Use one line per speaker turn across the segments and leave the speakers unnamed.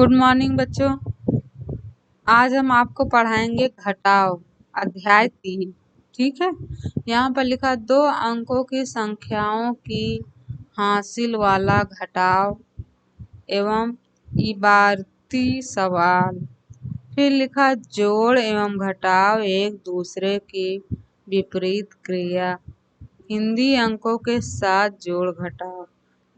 Good morning बच्चों। आज हम आपको पढ़ाएंगे घटाव अध्याय 3। ठीक है। यहाँ पर लिखा 2 अंकों की संख्याओं की हासिल वाला घटाव एवं इबारती सवाल। फिर लिखा जोड़ एवं घटाव एक दूसरे की विपरीत क्रिया। हिंदी अंकों के साथ जोड़ घटाव।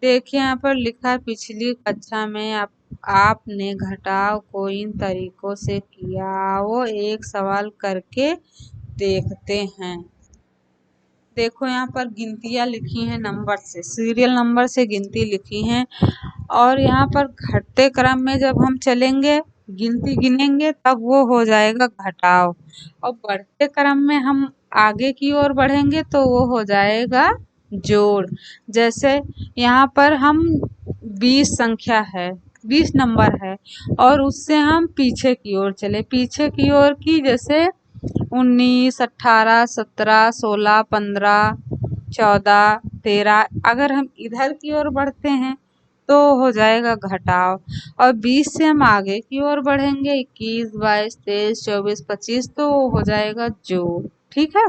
देखिए यहाँ पर लिखा है पिछली कक्षा में आपने घटाव को इन तरीकों से किया। वो एक सवाल करके देखते हैं। देखो यहाँ पर गिनतियाँ लिखी हैं, नंबर से, सीरियल नंबर से गिनती लिखी हैं और यहाँ पर घटते क्रम में जब हम चलेंगे गिनती गिनेंगे तब वो हो जाएगा घटाव, और बढ़ते क्रम में हम आगे की ओर बढ़ेंगे तो वो हो जाएगा जोड़। जैसे यहाँ पर हम 20 संख्या है, 20 नंबर है और उससे हम पीछे की ओर चले, पीछे की ओर की जैसे 19, 18, 17, 16, 15, 14, 13, अगर हम इधर की ओर बढ़ते हैं तो हो जाएगा घटाव, और 20 से हम आगे की ओर बढ़ेंगे 21, 22, 23, 24, 25 तो हो जाएगा जोड़। ठीक है।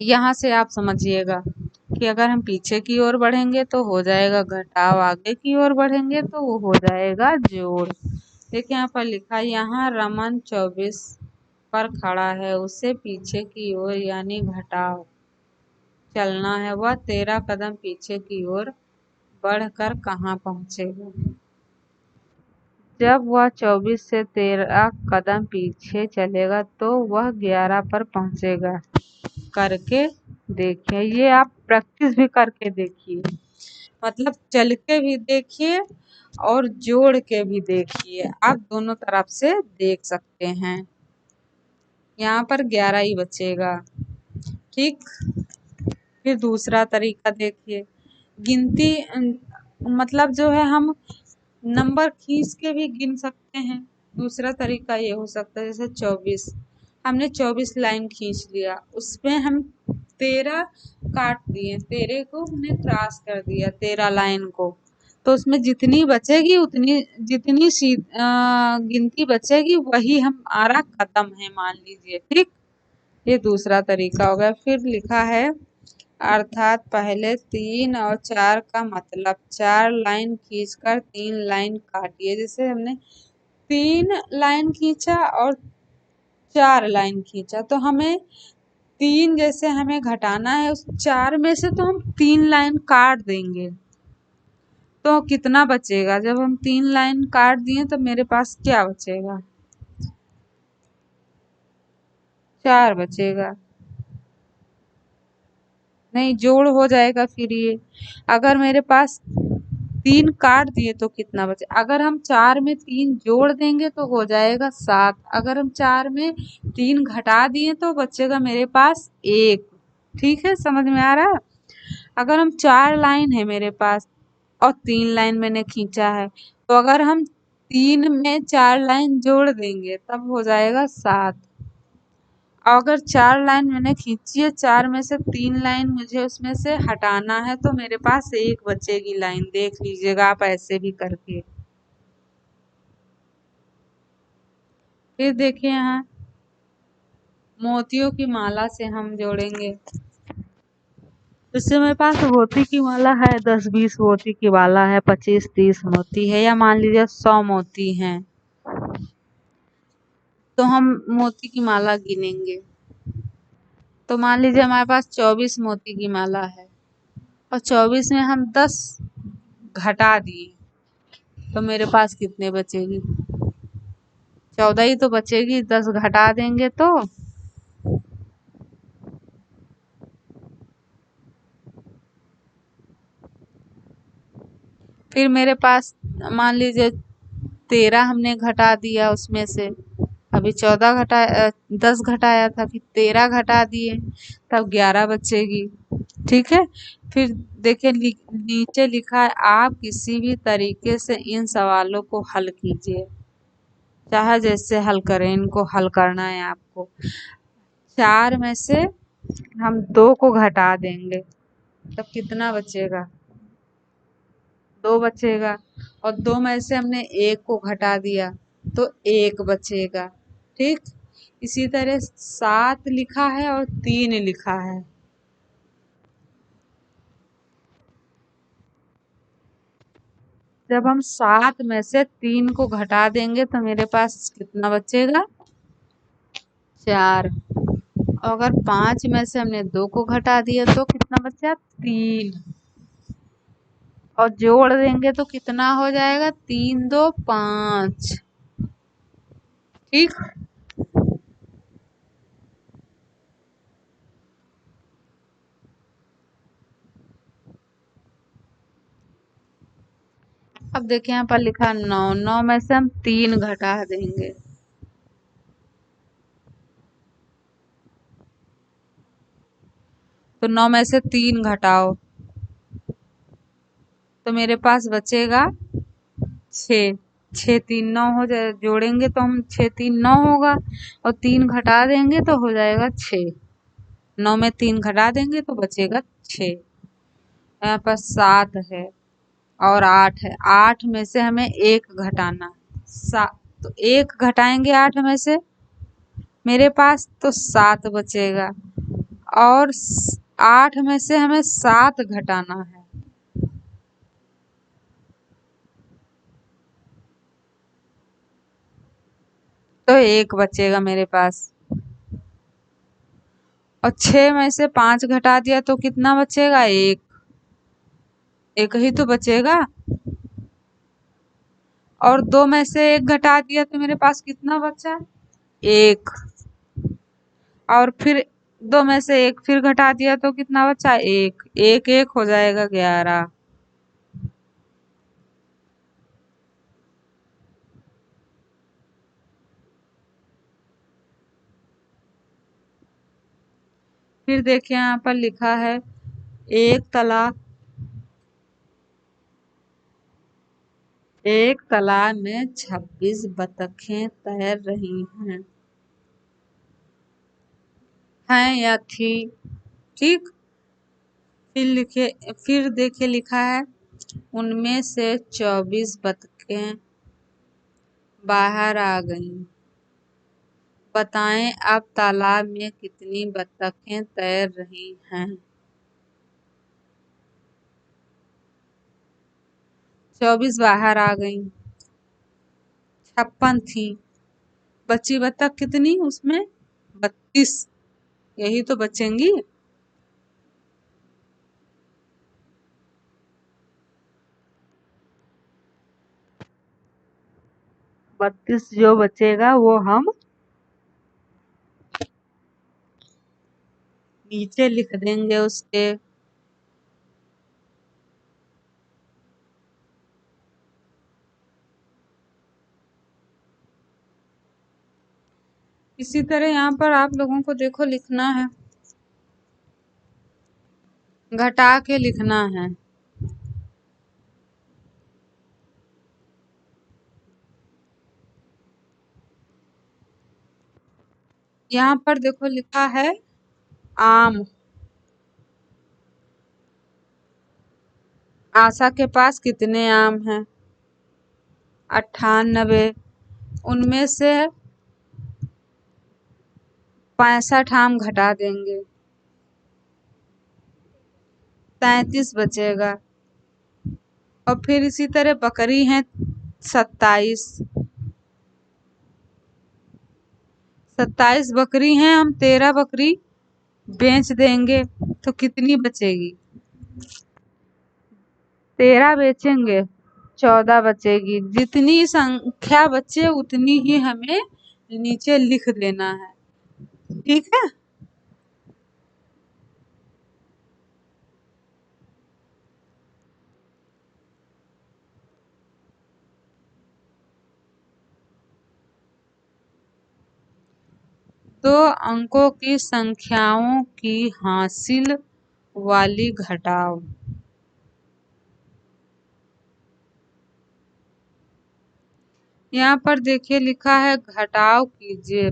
यहाँ से आप समझिएगा कि अगर हम पीछे की ओर बढ़ेंगे तो हो जाएगा घटाव, आगे की ओर बढ़ेंगे तो वो हो जाएगा जोड़। देखिए यहाँ पर लिखा है, यहाँ रमन 24 पर खड़ा है, उसे पीछे की ओर यानी घटाव चलना है। वह 13 कदम पीछे की ओर बढ़कर कहाँ पहुँचेगा। जब वह 24 से 13 कदम पीछे चलेगा तो वह 11 पर पहुँचेगा। करके देखिए, ये आप प्रैक्टिस भी करके देखिए, मतलब चल के भी देखिए और जोड़ के भी देखिए, आप दोनों तरफ से देख सकते हैं। यहाँ पर 11 ही बचेगा। ठीक। फिर दूसरा तरीका देखिए, गिनती मतलब जो है हम नंबर खींच के भी गिन सकते हैं। दूसरा तरीका ये हो सकता है, जैसे 24 हमने 24 लाइन खींच लिया, उसमें हम 13 काट दिए, 13 को हमने क्रॉस कर दिया 13 लाइन को, तो उसमें जितनी बचेगी उतनी जितनी गिनती बचेगी वही हमारा कदम है, मान लीजिए। ठीक। ये दूसरा तरीका हो गया। फिर लिखा है अर्थात पहले 3 और 4 का मतलब 4 लाइन खींचकर 3 लाइन काटिए। जैसे हमने 3 लाइन खींचा और 4 लाइन खींचा तो हमें 3 जैसे हमें घटाना है, उस 4 में से तो हम 3 लाइन काट देंगे तो कितना बचेगा। जब हम 3 लाइन काट दिए तो मेरे पास क्या बचेगा, 4 बचेगा। नहीं, जोड़ हो जाएगा। फिर ये अगर मेरे पास 3 काट दिए तो कितना बचे, अगर हम 4 में 3 जोड़ देंगे तो हो जाएगा 7, अगर हम 4 में 3 घटा दिए तो बचेगा मेरे पास 1। ठीक है, समझ में आ रहा है। अगर हम 4 लाइन है मेरे पास और 3 लाइन मैंने खींचा है, तो अगर हम 3 में 4 लाइन जोड़ देंगे तब हो जाएगा 7। अगर 4 लाइन मैंने खींची है, 4 में से 3 लाइन मुझे उसमें से हटाना है तो मेरे पास 1 बचेगी लाइन। देख लीजिएगा आप ऐसे भी करके। फिर देखिए यहाँ मोतियों की माला से हम जोड़ेंगे। इससे मेरे पास मोती की माला है, 10-20 मोती की माला है, 25-30 मोती है, या मान लीजिए 100 मोती हैं, तो हम मोती की माला गिनेंगे। तो मान लीजिए हमारे पास 24 मोती की माला है और 24 में हम 10 घटा दिए तो मेरे पास कितने बचेगी, 14 ही तो बचेगी। 10 घटा देंगे तो फिर मेरे पास मान लीजिए 13 हमने घटा दिया, उसमें से अभी 10 घटाया था, फिर 13 घटा दिए तब 11 बचेगी। ठीक है। फिर देखिए नीचे लिखा है आप किसी भी तरीके से इन सवालों को हल कीजिए, चाहे जैसे हल करें, इनको हल करना है आपको। 4 में से हम 2 को घटा देंगे तब कितना बचेगा, 2 बचेगा। और 2 में से हमने 1 को घटा दिया तो 1 बचेगा। ठीक, इसी तरह 7 लिखा है और 3 लिखा है। जब हम 7 में से 3 को घटा देंगे तो मेरे पास कितना बचेगा? 4। अगर 5 में से हमने 2 को घटा दिया तो कितना बचा? 3। और जोड़ देंगे तो कितना हो जाएगा? 3 2 5। ठीक, अब देखिए यहाँ पर लिखा 9। 9 में से हम 3 घटा देंगे तो 9 में से 3 घटाओ तो मेरे पास बचेगा 6। 6 3 9 हो जाए, जोड़ेंगे तो हम 6 3 9 होगा और 3 घटा देंगे तो हो जाएगा 6। 9 में 3 घटा देंगे तो बचेगा 6। यहाँ पर 7 है और 8 है। 8 में से हमें 1 घटाना, तो 1 घटाएंगे 8 में से मेरे पास तो 7 बचेगा। और 8 में से हमें 7 घटाना है तो 1 बचेगा मेरे पास। और 6 में से 5 घटा दिया तो कितना बचेगा? 1। 1 ही तो बचेगा। और 2 में से 1 घटा दिया तो मेरे पास कितना बचा? 1। और फिर 2 में से 1 फिर घटा दिया तो कितना बचा? 1। 1 1 हो जाएगा 11। फिर देखिए यहाँ पर लिखा है एक तालाब में 26 बतखें तैर रही हैं या थी। ठीक, फिर देखिए लिखा है उनमें से 24 बतखें बाहर आ गईं। बताएं अब तालाब में कितनी बतखें तैर रही हैं? 24 बाहर आ गईं, 56 थी, बची बतख कितनी उसमें? 32। यही तो बचेंगी। 32 जो बचेगा वो हम नीचे लिख देंगे उसके। इसी तरह यहाँ पर आप लोगों को देखो लिखना है, घटा के लिखना है। यहाँ पर देखो लिखा है आम। आशा के पास कितने आम हैं? 98। उनमें से 65 आम घटा देंगे, 33 बचेगा। और फिर इसी तरह बकरी हैं 27। 27 बकरी हैं, हम 13 बकरी बेच देंगे तो कितनी बचेगी? 13 बेचेंगे 14 बचेगी। जितनी संख्या बचे उतनी ही हमें नीचे लिख देना है। ठीक है, तो अंकों की संख्याओं की हासिल वाली घटाओ। यहाँ पर देखिए लिखा है घटाव कीजिए।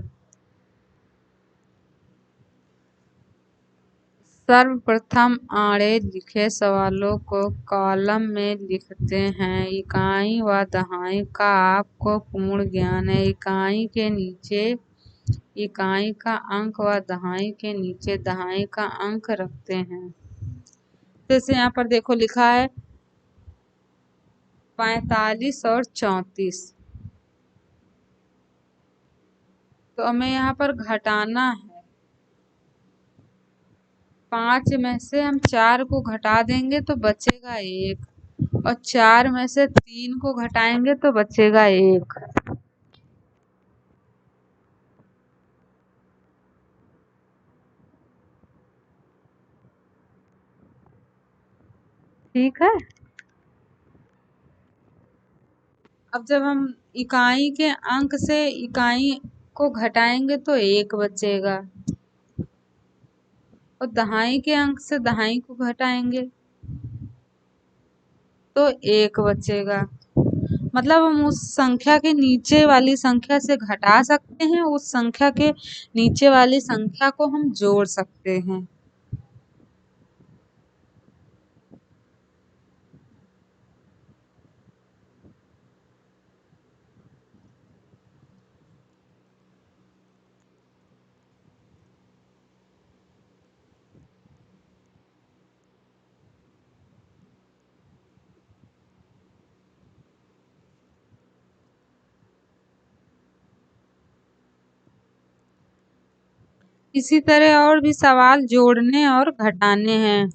सर्वप्रथम आड़े लिखे सवालों को कॉलम में लिखते हैं। इकाई व दहाई का आपको पूर्ण ज्ञान है। इकाई के नीचे इकाई का अंक व दहाई के नीचे दहाई का अंक रखते हैं। जैसे यहाँ पर देखो लिखा है 45 और 34, तो हमें यहाँ पर घटाना है। 5 में से हम 4 को घटा देंगे तो बचेगा 1, और 4 में से 3 को घटाएंगे तो बचेगा 1। ठीक है। अब जब हम इकाई के अंक से इकाई को घटाएंगे तो 1 बचेगा, और दहाई के अंक से दहाई को घटाएंगे तो 1 बचेगा। मतलब हम उस संख्या के नीचे वाली संख्या से घटा सकते हैं, उस संख्या के नीचे वाली संख्या को हम जोड़ सकते हैं। इसी तरह और भी सवाल जोड़ने और घटाने हैं।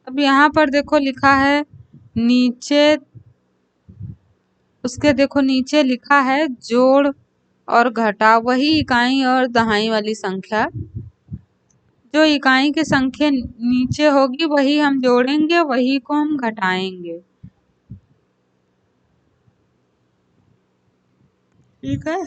अब यहाँ पर देखो लिखा है नीचे, उसके देखो नीचे लिखा है जोड़ और घटा, वही इकाई और दहाई वाली संख्या। जो इकाई की संख्या नीचे होगी वही हम जोड़ेंगे, वही को हम घटाएंगे। ठीक है।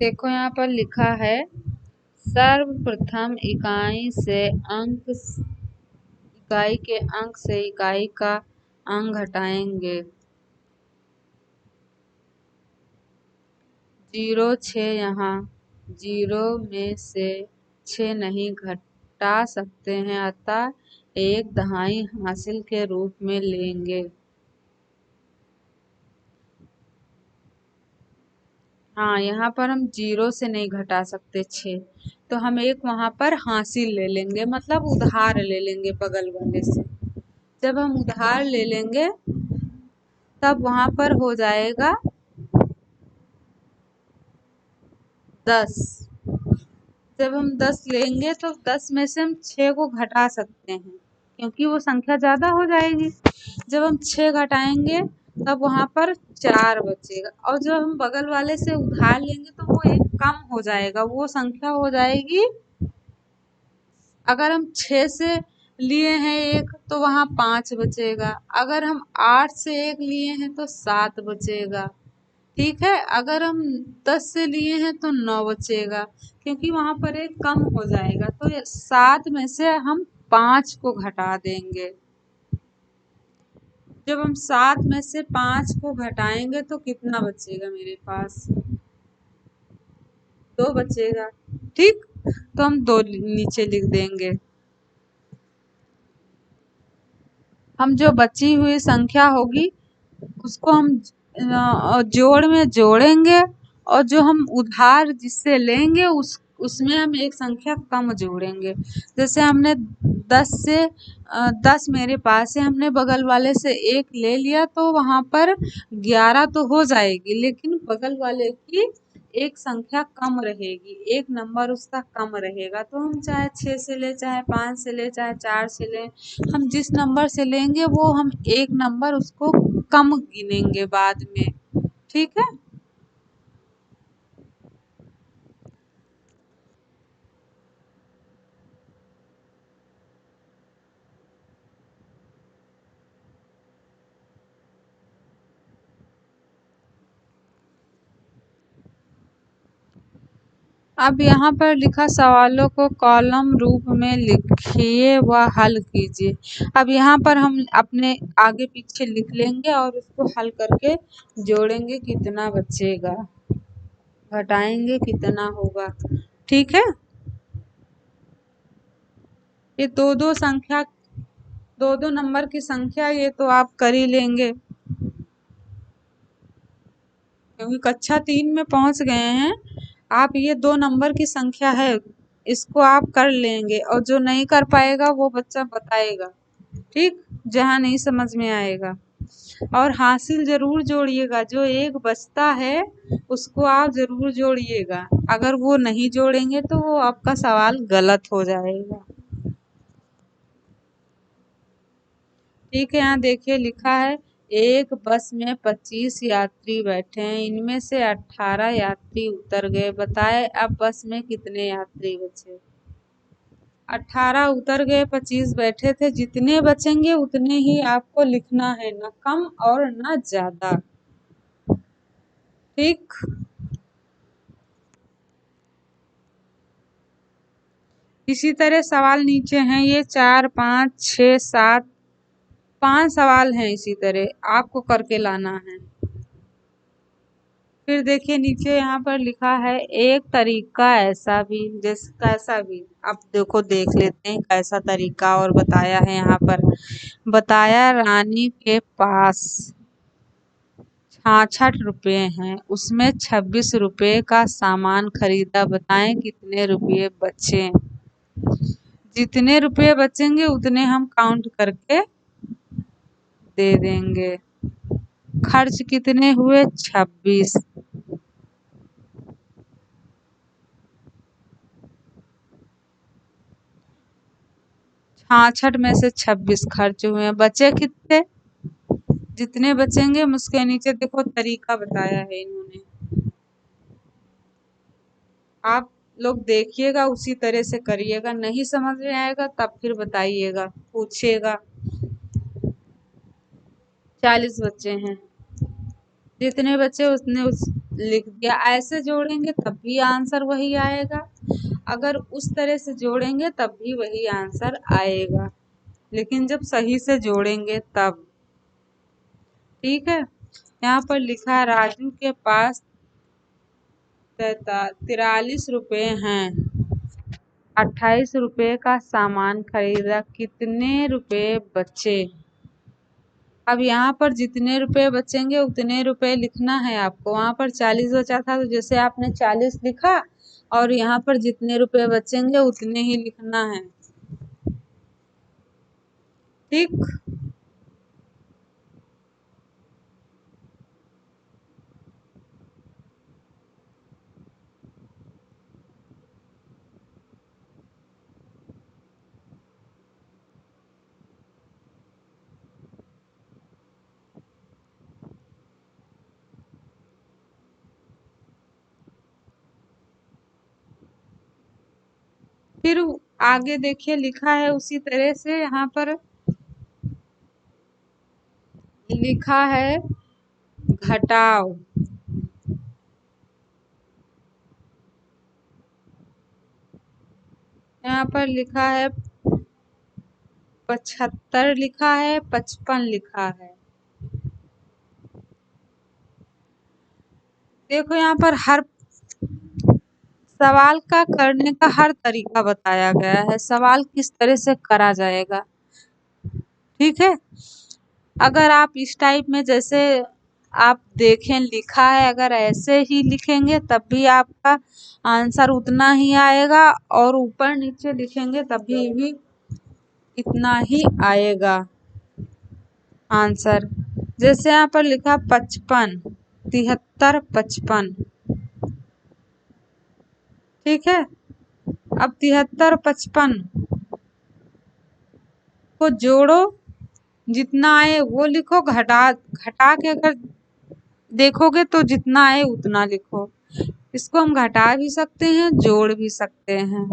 देखो यहाँ पर लिखा है सर्वप्रथम इकाई के अंक से इकाई का अंक घटाएंगे। 0 6 यहाँ 0 में से 6 नहीं घटा सकते हैं, अतः 1 दहाई हासिल के रूप में लेंगे। हाँ, यहाँ पर हम 0 से नहीं घटा सकते 6, तो हम 1 वहां पर हासिल ले लेंगे, मतलब उधार ले लेंगे बगल वाले से। जब हम उधार ले लेंगे तब वहां पर हो जाएगा 10। जब हम 10 लेंगे तो 10 में से हम 6 को घटा सकते हैं, क्योंकि वो संख्या ज्यादा हो जाएगी। जब हम 6 घटाएंगे तब वहां पर 4 बचेगा, और जब हम बगल वाले से उधार लेंगे तो वो 1 कम हो जाएगा, वो संख्या हो जाएगी। अगर हम 6 से लिए हैं 1 तो वहां 5 बचेगा, अगर हम 8 से 1 लिए हैं तो 7 बचेगा। ठीक है। अगर हम 10 से लिए हैं तो 9 बचेगा, क्योंकि वहां पर 1 कम हो जाएगा। तो 7 में से हम 5 को घटा देंगे। जब हम 7 में से 5 को घटाएंगे तो कितना बचेगा मेरे पास? 2 बचेगा। ठीक, तो हम 2 नीचे लिख देंगे। हम जो बची हुई संख्या होगी उसको हम जोड़ में जोड़ेंगे, और जो हम उधार जिससे लेंगे उसमें हम एक संख्या कम जोड़ेंगे। जैसे हमने 10 मेरे पास है, हमने बगल वाले से 1 ले लिया तो वहां पर 11 तो हो जाएगी, लेकिन बगल वाले की एक संख्या कम रहेगी, एक नंबर उसका कम रहेगा। तो हम चाहे 6 से ले, चाहे 5 से ले, चाहे 4 से ले, हम जिस नंबर से लेंगे वो हम एक नंबर उसको कम गिनेंगे बाद में। ठीक है। अब यहाँ पर लिखा सवालों को कॉलम रूप में लिखिए व हल कीजिए। अब यहाँ पर हम अपने आगे पीछे लिख लेंगे और उसको हल करके जोड़ेंगे कितना बचेगा, घटाएंगे कितना होगा। ठीक है। ये दो दो नंबर की संख्या, ये तो आप कर ही लेंगे क्योंकि कक्षा 3 में पहुंच गए हैं आप। ये 2 नंबर की संख्या है, इसको आप कर लेंगे और जो नहीं कर पाएगा वो बच्चा बताएगा। ठीक, जहाँ नहीं समझ में आएगा। और हासिल जरूर जोड़िएगा, जो एक बचता है उसको आप जरूर जोड़िएगा। अगर वो नहीं जोड़ेंगे तो वो आपका सवाल गलत हो जाएगा। ठीक है, यहाँ देखिए लिखा है एक बस में 25 यात्री बैठे हैं, इनमें से 18 यात्री उतर गए, बताए अब बस में कितने यात्री बचे। 18 उतर गए, 25 बैठे थे, जितने बचेंगे उतने ही आपको लिखना है, न कम और न ज्यादा। ठीक। इसी तरह सवाल नीचे हैं, ये 4 5 6 7 5 सवाल हैं, इसी तरह आपको करके लाना है। फिर देखिए नीचे यहाँ पर लिखा है एक तरीका ऐसा भी, जैसे कैसा भी, अब देखो देख लेते हैं कैसा तरीका। और बताया है यहाँ पर, बताया रानी के पास 66 रुपए हैं, उसमें 26 रुपए का सामान खरीदा, बताएं कितने रुपए बचे। जितने रुपए बचेंगे उतने हम काउंट करके दे देंगे। खर्च कितने हुए, 26। 66 में से 26 खर्च हुए, बचे कितने। जितने बचेंगे उसके नीचे देखो तरीका बताया है इन्होंने, आप लोग देखिएगा उसी तरह से करिएगा। नहीं समझ में आएगा तब फिर बताइएगा, पूछिएगा। 40 बच्चे हैं, जितने बच्चे उसने लिख दिया। ऐसे जोड़ेंगे तब भी आंसर वही आएगा, अगर उस तरह से जोड़ेंगे तब भी वही आंसर आएगा, लेकिन जब सही से जोड़ेंगे तब। ठीक है। यहाँ पर लिखा है राजू के पास 43 रुपए हैं, 28 रुपए का सामान खरीदा, कितने रुपए बचे। अब यहाँ पर जितने रुपए बचेंगे उतने रुपए लिखना है आपको। वहां पर 40 बचा था तो जैसे आपने 40 लिखा, और यहाँ पर जितने रुपए बचेंगे उतने ही लिखना है। ठीक। फिर आगे देखिए लिखा है उसी तरह से, यहाँ पर लिखा है घटाओ। यहाँ पर लिखा है 75 लिखा है, 55 लिखा है। देखो यहाँ पर हर सवाल का करने का हर तरीका बताया गया है, सवाल किस तरह से करा जाएगा। ठीक है। अगर आप इस टाइप में जैसे आप देखें लिखा है, अगर ऐसे ही लिखेंगे तब भी आपका आंसर उतना ही आएगा, और ऊपर नीचे लिखेंगे तभी भी इतना ही आएगा आंसर। जैसे यहाँ पर लिखा 55, 73, 55। ठीक है। अब 73, 55 को जोड़ो, जितना आए वो लिखो, घटा घटा के अगर देखोगे तो जितना आए उतना लिखो। इसको हम घटा भी सकते हैं, जोड़ भी सकते हैं।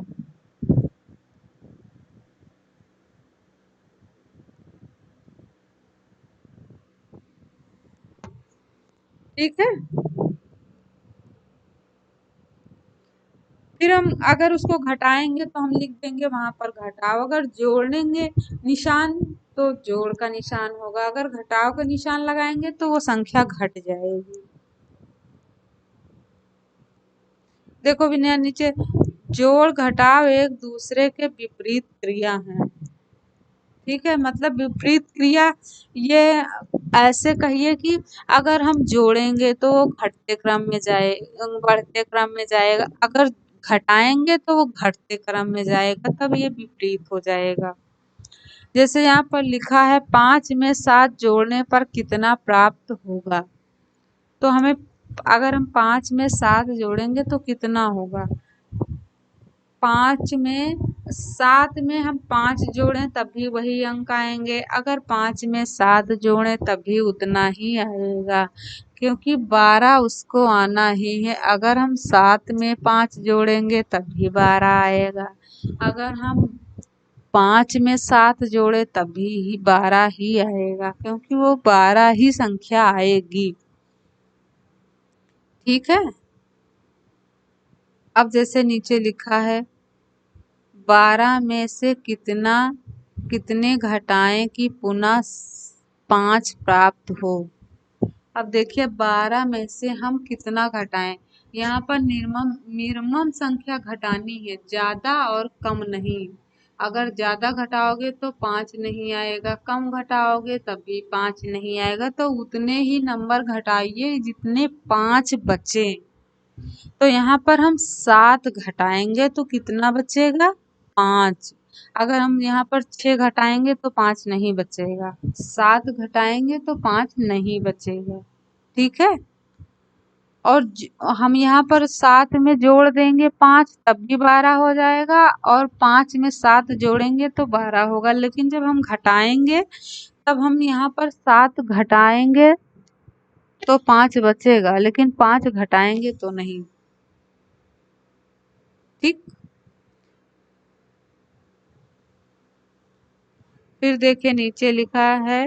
ठीक है। फिर हम अगर उसको घटाएंगे तो हम लिख देंगे वहां पर घटाव, अगर जोड़ेंगे निशान तो जोड़ का निशान होगा, अगर घटाव का निशान लगाएंगे तो वो संख्या घट जाएगी। देखो विनय नीचे, जोड़ घटाव एक दूसरे के विपरीत क्रिया हैं। ठीक है, मतलब विपरीत क्रिया, ये ऐसे कहिए कि अगर हम जोड़ेंगे तो वो घटते क्रम में जाए, बढ़ते क्रम में जाएगा, अगर घटाएंगे तो वो घटते क्रम में जाएगा, तब ये विपरीत हो जाएगा। जैसे यहाँ पर लिखा है 5 में 7 जोड़ने पर कितना प्राप्त होगा, तो हमें अगर हम 5 में 7 जोड़ेंगे तो कितना होगा। 5 में 7 में हम 5 जोड़ें तब भी वही अंक आएंगे, अगर 5 में 7 जोड़ें तब भी उतना ही आएगा, क्योंकि 12 उसको आना ही है। अगर हम 7 में 5 जोड़ेंगे तब भी 12 आएगा, अगर हम 5 में 7 जोड़े तभी ही 12 ही आएगा, क्योंकि वो 12 ही संख्या आएगी। ठीक है। अब जैसे नीचे लिखा है 12 में से कितने घटाएं कि पुनः 5 प्राप्त हो। अब देखिए 12 में से हम कितना घटाएं, यहाँ पर निर्मम संख्या घटानी है, ज्यादा और कम नहीं। अगर ज्यादा घटाओगे तो 5 नहीं आएगा, कम घटाओगे तब भी 5 नहीं आएगा, तो उतने ही नंबर घटाइए जितने 5 बचे। तो यहाँ पर हम 7 घटाएंगे तो कितना बचेगा, 5। अगर हम यहाँ पर 6 घटाएंगे तो 5 नहीं बचेगा, 7 घटाएंगे तो 5 नहीं बचेगा। ठीक है। और हम यहाँ पर 7 में जोड़ देंगे 5 तब भी 12 हो जाएगा, और 5 में 7 जोड़ेंगे तो 12 होगा, लेकिन जब हम घटाएंगे तब हम यहाँ पर 7 घटाएंगे तो 5 बचेगा, लेकिन 5 घटाएंगे तो नहीं। ठीक। फिर देखिए नीचे लिखा है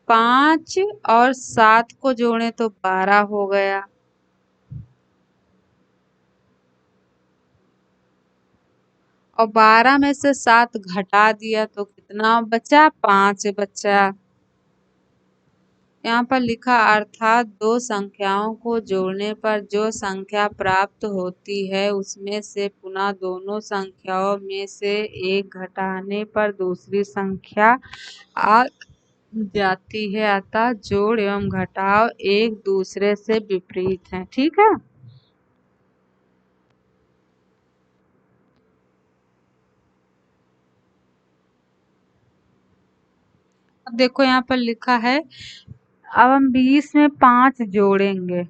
5 और 7 को जोड़े तो 12 हो गया, और 12 में से 7 घटा दिया तो कितना बचा, 5 बचा। यहाँ पर लिखा अर्थात दो संख्याओं को जोड़ने पर जो संख्या प्राप्त होती है उसमें से पुनः दोनों संख्याओं में से एक घटाने पर दूसरी संख्या आ जाती है, अतः जोड़ एवं घटाव एक दूसरे से विपरीत हैं। ठीक है। अब देखो यहाँ पर लिखा है, अब हम 20 में 5 जोड़ेंगे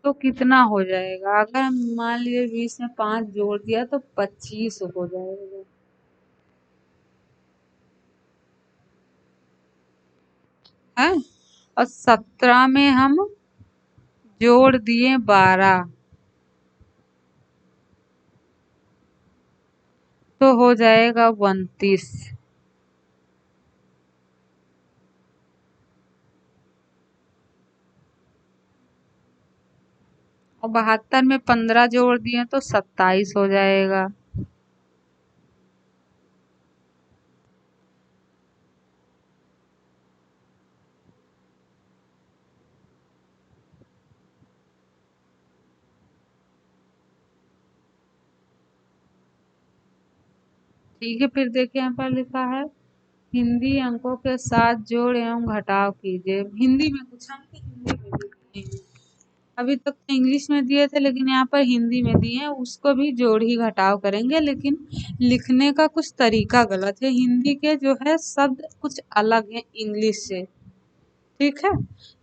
तो कितना हो जाएगा। अगर हम मान लीजिए 20 में 5 जोड़ दिया तो 25 हो जाएगा। है। और 17 में हम जोड़ दिए 12 तो हो जाएगा 29। और 72 में 15 जोड़ दिए तो 27 हो जाएगा। ठीक है। फिर देखिए यहाँ पर लिखा है हिंदी अंकों के साथ जोड़ एवं घटाव कीजिए। हिंदी में कुछ अंक हिंदी में भी दिए हैं। अभी तक तो इंग्लिश में दिए थे, लेकिन यहाँ पर हिंदी में दिए हैं, उसको भी जोड़ ही घटाव करेंगे, लेकिन लिखने का कुछ तरीका गलत है। हिंदी के जो है शब्द कुछ अलग है इंग्लिश से। ठीक है।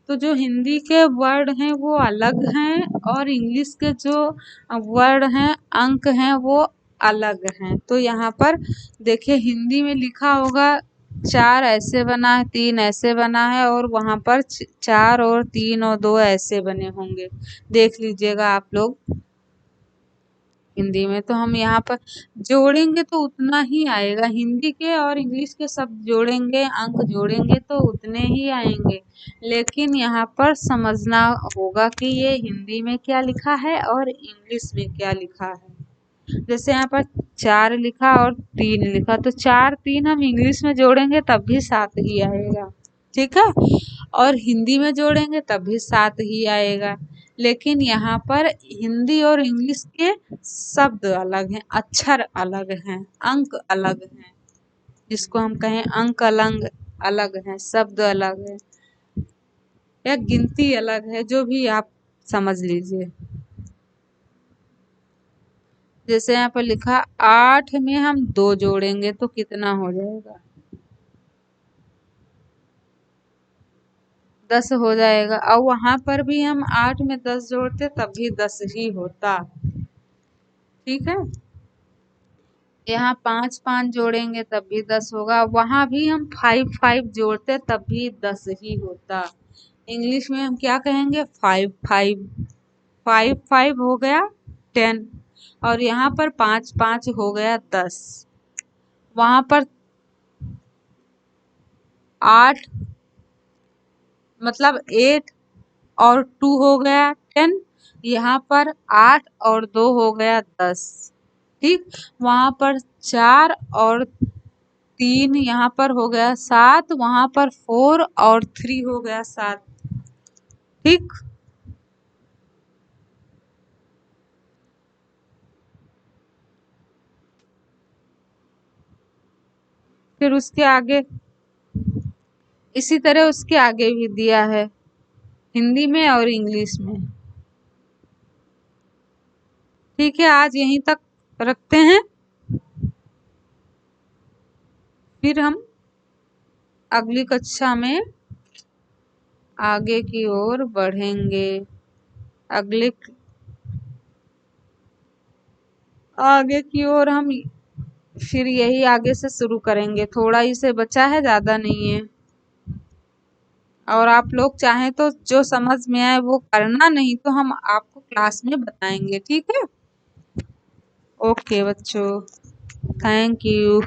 तो जो हिंदी के वर्ड हैं वो अलग हैं, और इंग्लिश के जो वर्ड हैं, अंक हैं, वो अलग हैं। तो यहाँ पर देखिए हिंदी में लिखा होगा 4 ऐसे बना है, 3 ऐसे बना है और वहां पर 4 और 3 और 2 ऐसे बने होंगे। देख लीजिएगा आप लोग हिंदी में। तो हम यहाँ पर जोड़ेंगे तो उतना ही आएगा, हिंदी के और इंग्लिश के शब्द जोड़ेंगे, अंक जोड़ेंगे तो उतने ही आएंगे। लेकिन यहाँ पर समझना होगा कि ये हिंदी में क्या लिखा है और इंग्लिश में क्या लिखा है। जैसे यहाँ पर 4 लिखा और 3 लिखा, तो 4 3 हम इंग्लिश में जोड़ेंगे तब भी 7 ही आएगा, ठीक है। और हिंदी में जोड़ेंगे तब भी 7 ही आएगा। लेकिन यहाँ पर हिंदी और इंग्लिश के शब्द अलग हैं, अक्षर अलग हैं, अंक अलग हैं। जिसको हम कहें अंक अलग अलग हैं, शब्द अलग है या गिनती अलग है, जो भी आप समझ लीजिए। जैसे यहाँ पर लिखा 8 में हम 2 जोड़ेंगे तो कितना हो जाएगा? 10 हो जाएगा। और वहां पर भी हम 8 में 10 जोड़ते तब भी 10 ही होता, ठीक है। यहाँ 5 5 जोड़ेंगे तब भी 10 होगा। वहां भी हम 5 5 जोड़ते तब भी 10 ही होता। इंग्लिश में हम क्या कहेंगे? 5 5 5 5 हो गया 10 और यहाँ पर 5 5 हो गया 10। वहां पर 8 मतलब 8 और 2 हो गया 10। यहाँ पर 8 और 2 हो गया 10, ठीक। वहां पर 4 और 3 यहाँ पर हो गया 7, वहां पर 4 और 3 हो गया 7, ठीक। फिर उसके आगे इसी तरह उसके आगे भी दिया है हिंदी में और इंग्लिश में, ठीक है। आज यहीं तक रखते हैं, फिर हम अगली कक्षा में आगे की ओर बढ़ेंगे। अगले आगे की ओर हम फिर यही आगे से शुरू करेंगे। थोड़ा ही से बचा है, ज्यादा नहीं है। और आप लोग चाहें तो जो समझ में आए वो करना, नहीं तो हम आपको क्लास में बताएंगे, ठीक है। ओके बच्चों, थैंक यू।